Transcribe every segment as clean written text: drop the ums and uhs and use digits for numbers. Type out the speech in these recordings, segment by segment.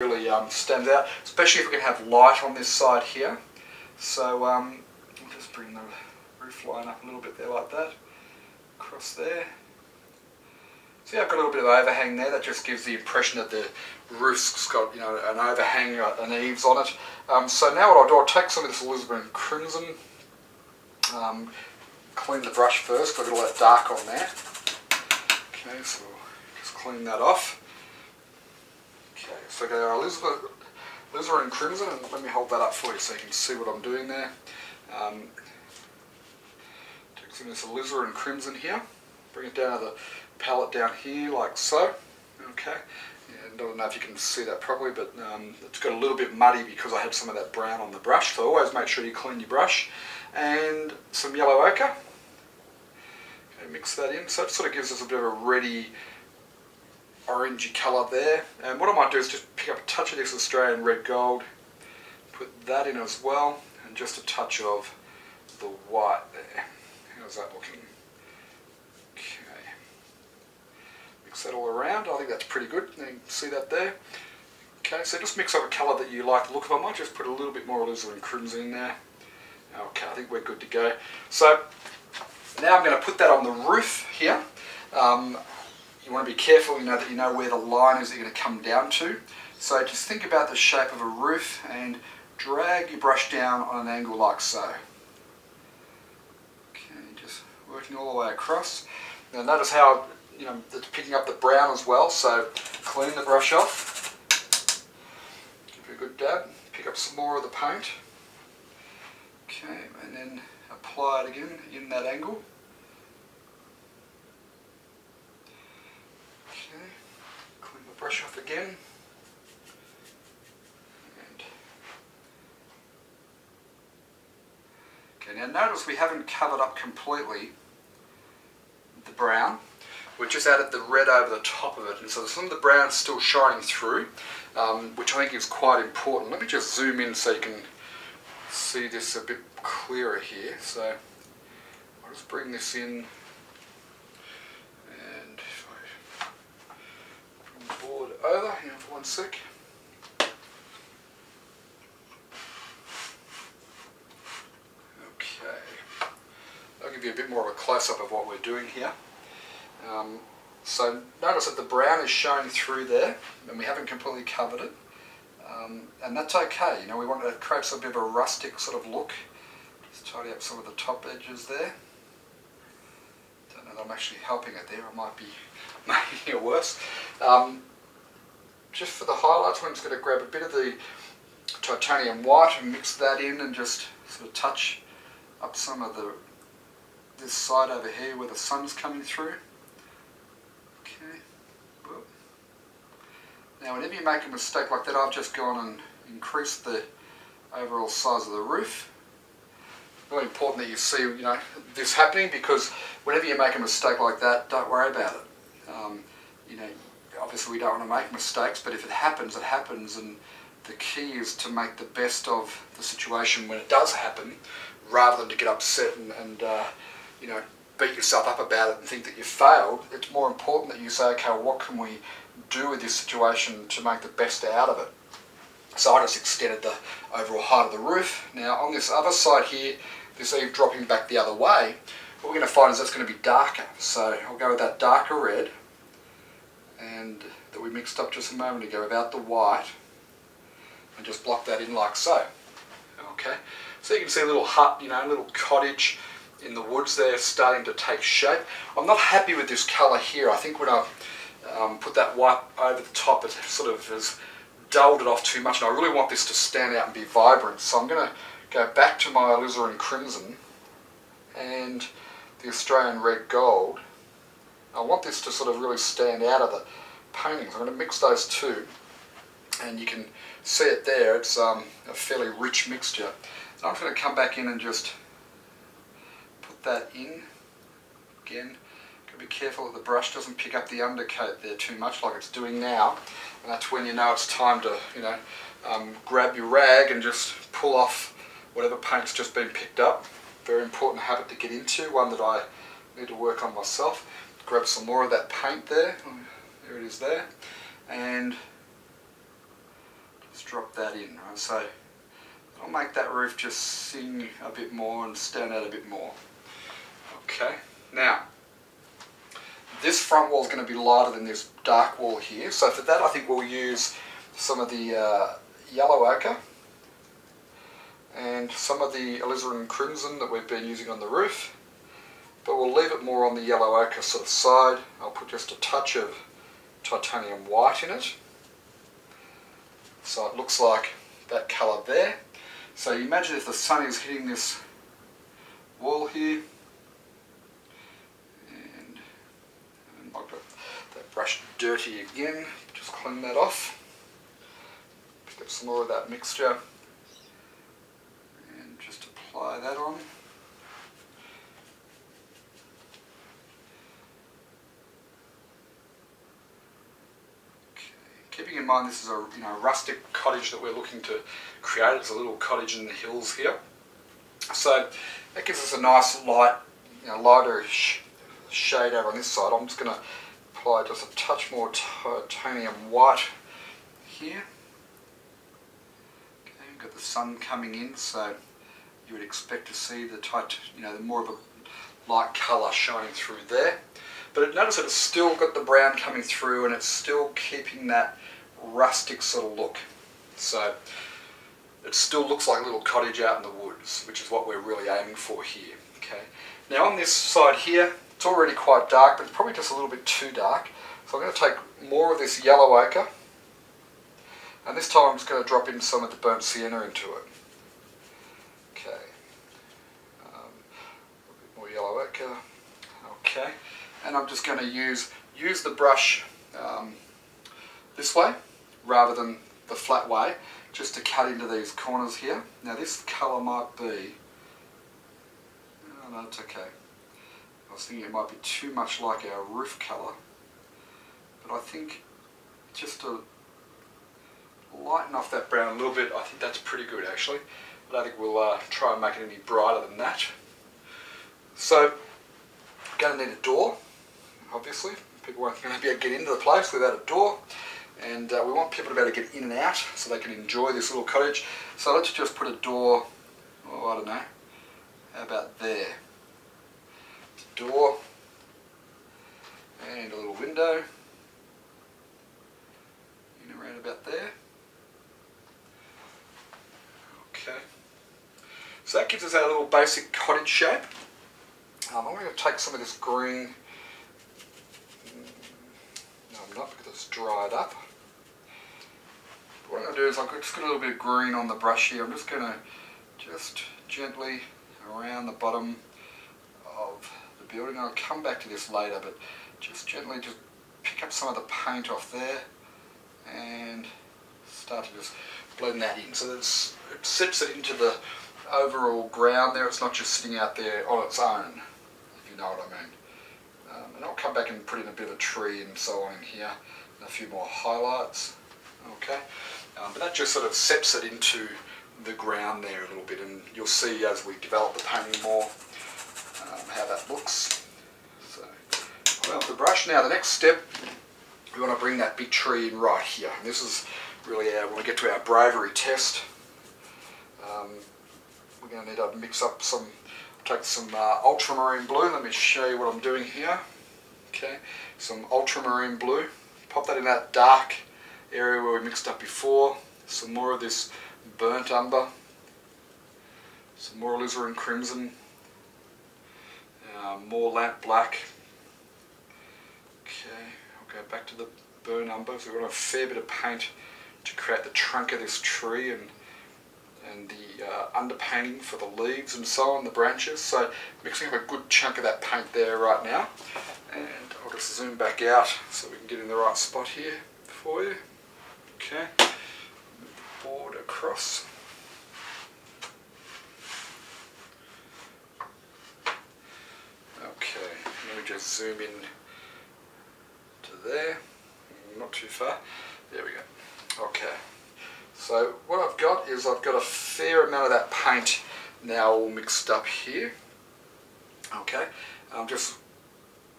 really stands out, especially if we can have light on this side here. So we'll just bring the roof line up a little bit there like that, across there. See, I've got a little bit of overhang there. That just gives the impression that the roof's got, you know, an overhang, an eaves on it. So now what I'll do, I'll take some of this alizarin crimson, clean the brush first, because I've got all that dark on there. Okay, so we'll just clean that off. Okay, so I've got our alizarin crimson, and let me hold that up for you so you can see what I'm doing there. Take some of this alizarin crimson here, bring it down to the palette down here like so. Okay, and I don't know if you can see that properly, but it's got a little bit muddy because I had some of that brown on the brush, so always make sure you clean your brush. And some yellow ochre. Okay, mix that in, so it sort of gives us a bit of a reddy orangey colour there. And what I might do is just pick up a touch of this Australian red gold, put that in as well, and just a touch of the white there. How's that looking? Okay, mix that all around. I think that's pretty good. You can see that there. Okay, so just mix up a colour that you like the look of. I might just put a little bit more alizarin crimson in there. Okay, I think we're good to go. So now I'm going to put that on the roof here. You want to be careful, that you know where the line is that you're going to come down to. So just think about the shape of a roof and drag your brush down on an angle like so. Okay, just working all the way across. Now notice how it's picking up the brown as well. So clean the brush off. Give it a good dab. Pick up some more of the paint. Okay, and then apply it again in that angle. Okay, clean the brush off again. And okay, now notice we haven't covered up completely the brown. We've just added the red over the top of it, and so some of the brown's still shining through, which I think is quite important. Let me just zoom in so you can see this a bit clearer here. So I'll just bring this in, and if I bring the board over here for 1 sec. Okay, I'll give you a bit more of a close-up of what we're doing here. So notice that the brown is showing through there, and we haven't completely covered it. And that's okay, we want to create a bit of a rustic sort of look. Just tidy up some of the top edges there. Don't know that I'm actually helping it there, I might be making it worse. Just for the highlights, I'm just going to grab a bit of the titanium white and mix that in and just sort of touch up some of this side over here where the sun's coming through. Okay. Whoop. Now whenever you make a mistake like that, I've just gone and increased the overall size of the roof. Really important that you see this happening, because whenever you make a mistake like that, don't worry about it. Obviously we don't want to make mistakes, but if it happens, it happens, and the key is to make the best of the situation when it does happen, rather than to get upset and beat yourself up about it and think that you failed. It's more important that you say, okay, what can we do with this situation to make the best out of it? So I just extended the overall height of the roof. Now on this other side here, this eave dropping back the other way, what we're going to find is that's going to be darker. So I'll go with that darker red, and that we mixed up just a moment ago, without the white, and just block that in like so. Okay, so you can see a little hut, a little cottage in the woods there starting to take shape. I'm not happy with this colour here. I think when I put that white over the top, it sort of has dulled it off too much, and I really want this to stand out and be vibrant. So I'm going to go back to my alizarin crimson and the Australian red gold. I want this to sort of really stand out of the paintings. I'm going to mix those two, and you can see it there. It's a fairly rich mixture. So I'm just going to come back in and just put that in again. Be careful that the brush doesn't pick up the undercoat there too much like it's doing now, and that's when you know it's time to grab your rag and just pull off whatever paint's just been picked up. Very important habit to get into, one that I need to work on myself. Grab some more of that paint there. There it is there, and Just drop that in, right? So I'll make that roof just sing a bit more and stand out a bit more. Okay, now this front wall is going to be lighter than this dark wall here, so for that I think we'll use some of the yellow ochre and some of the alizarin crimson that we've been using on the roof, but we'll leave it more on the yellow ochre sort of side. I'll put just a touch of titanium white in it, so it looks like that colour there. So you imagine if the sun is hitting this wall here, and I've got that brush dirty again, just clean that off, pick up some more of that mixture and just apply that on. Keeping in mind this is a rustic cottage that we're looking to create. It's a little cottage in the hills here, so that gives us a nice light, lighter shade over on this side. I'm just going to apply just a touch more titanium white here. Okay, we've got the sun coming in, so you would expect to see the more of a light colour shining through there. But notice that it's still got the brown coming through and it's still keeping that rustic sort of look. So it still looks like a little cottage out in the woods, which is what we're really aiming for here. Okay. Now on this side here, it's already quite dark, but it's probably just a little bit too dark. So I'm going to take more of this yellow ochre, and this time I'm just going to drop in some of the burnt sienna into it. Okay. A bit more yellow ochre. Okay. And I'm just going to use the brush this way rather than the flat way, just to cut into these corners here. Now this colour might be, oh no, it's okay. I was thinking it might be too much like our roof colour, but I think just to lighten off that brown a little bit, I think that's pretty good actually. I don't think we'll try and make it any brighter than that. So, I'm going to need a door. Obviously, people aren't going to be able to get into the place without a door, and we want people to be able to get in and out so they can enjoy this little cottage. So let's just put a door, I don't know, how about there? Door and a little window in around about there. Okay, so that gives us our little basic cottage shape. I'm going to take some of this green. No, I'm not, because it's dried up. But what I'm going to do is I've just got a little bit of green on the brush here. I'm just going to just gently around the bottom of the building. I'll come back to this later, but just gently just pick up some of the paint off there and start to just blend that in. So that it sets it into the overall ground there. It's not just sitting out there on its own, if you know what I mean. And I'll come back and put in a bit of a tree and so on in here, and a few more highlights. Okay, but that just sort of sets it into the ground there a little bit, and you'll see as we develop the painting more how that looks. So, well, the brush. Now the next step, we want to bring that big tree in right here. And this is really when we get to our bravery test. We're going to need to mix up some, take some ultramarine blue. Let me show you what I'm doing here. Okay, some ultramarine blue. Pop that in that dark area where we mixed up before. Some more of this burnt umber. Some more alizarin crimson. More lamp black. Okay, I'll go back to the burnt umber. So we've got a fair bit of paint to create the trunk of this tree and the underpainting for the leaves and so on, the branches. So mixing up a good chunk of that paint there right now. And I'll just zoom back out so we can get in the right spot here for you. Okay, move the board across. Okay, let me just zoom in to there, not too far. There we go. Okay. So what I've got is I've got a fair amount of that paint now all mixed up here. Okay, I'm just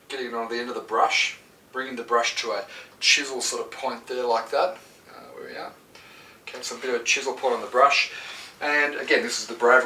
getting it on the end of the brush, bringing the brush to a chisel sort of point there like that. Where we are. Okay, That's a bit of a chisel point on the brush. And again, this is the bravery